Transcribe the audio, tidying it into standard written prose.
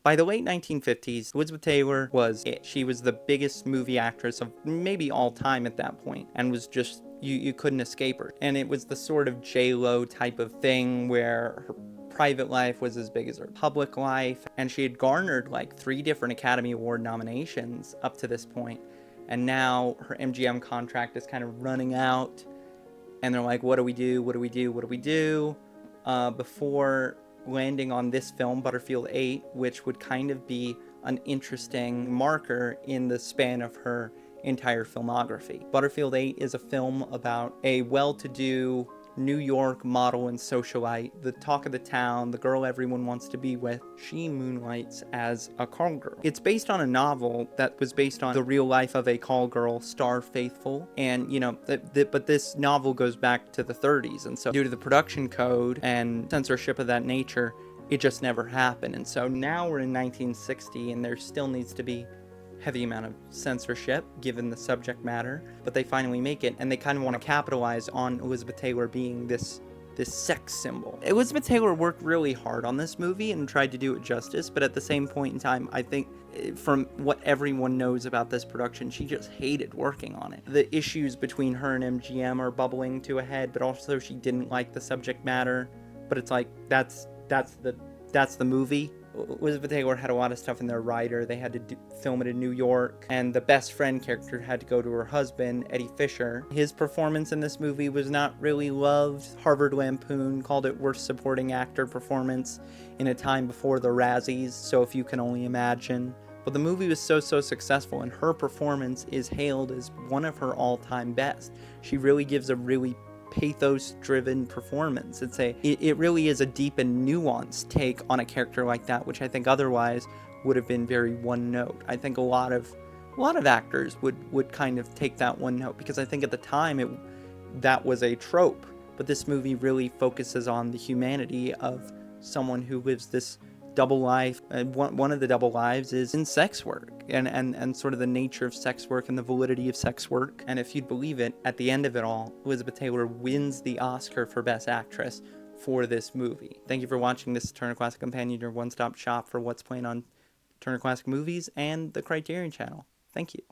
By the late 1950s, Elizabeth Taylor was it. She was the biggest movie actress of maybe all time at that point, and was just, you couldn't escape her. And it was the sort of J-Lo type of thing where her private life was as big as her public life, and she had garnered like 3 different Academy Award nominations up to this point. And now her MGM contract is kind of running out, and they're like, what do we do? What do we do? What do we do? Before landing on this film, Butterfield 8, which would kind of be an interesting marker in the span of her entire filmography. Butterfield 8 is a film about a well-to-do New York model and socialite, the talk of the town, the girl everyone wants to be with. She moonlights as a call girl. It's based on a novel that was based on the real life of a call girl, Star Faithful, and but this novel goes back to the 30s, and so due to the production code and censorship of that nature, it just never happened. And so now we're in 1960, and there still needs to be heavy amount of censorship given the subject matter, but they finally make it, and they kind of want to capitalize on Elizabeth Taylor being this sex symbol. Elizabeth Taylor worked really hard on this movie and tried to do it justice, but at the same point in time, I think from what everyone knows about this production, she just hated working on it. The issues between her and MGM are bubbling to a head, but also she didn't like the subject matter. But it's like, that's the movie. Elizabeth Taylor had a lot of stuff in their writer. They had to film it in New York, and the best friend character had to go to her husband, Eddie Fisher. His performance in this movie was not really loved. Harvard Lampoon called it worst supporting actor performance in a time before the Razzies, so if you can only imagine. But the movie was so successful, and her performance is hailed as one of her all-time best. She really gives a really pathos-driven performance. It really is a deep and nuanced take on a character like that, which I think otherwise would have been very one note. I think a lot of actors would kind of take that one note, because I think at the time that was a trope. But this movie really focuses on the humanity of someone who lives this double life. One of the double lives is in sex work, and sort of the nature of sex work and the validity of sex work. And if you'd believe it, at the end of it all, Elizabeth Taylor wins the Oscar for Best Actress for this movie. Thank you for watching. This is Turner Classic Companion, your one-stop shop for what's playing on Turner Classic Movies and the Criterion Channel. Thank you.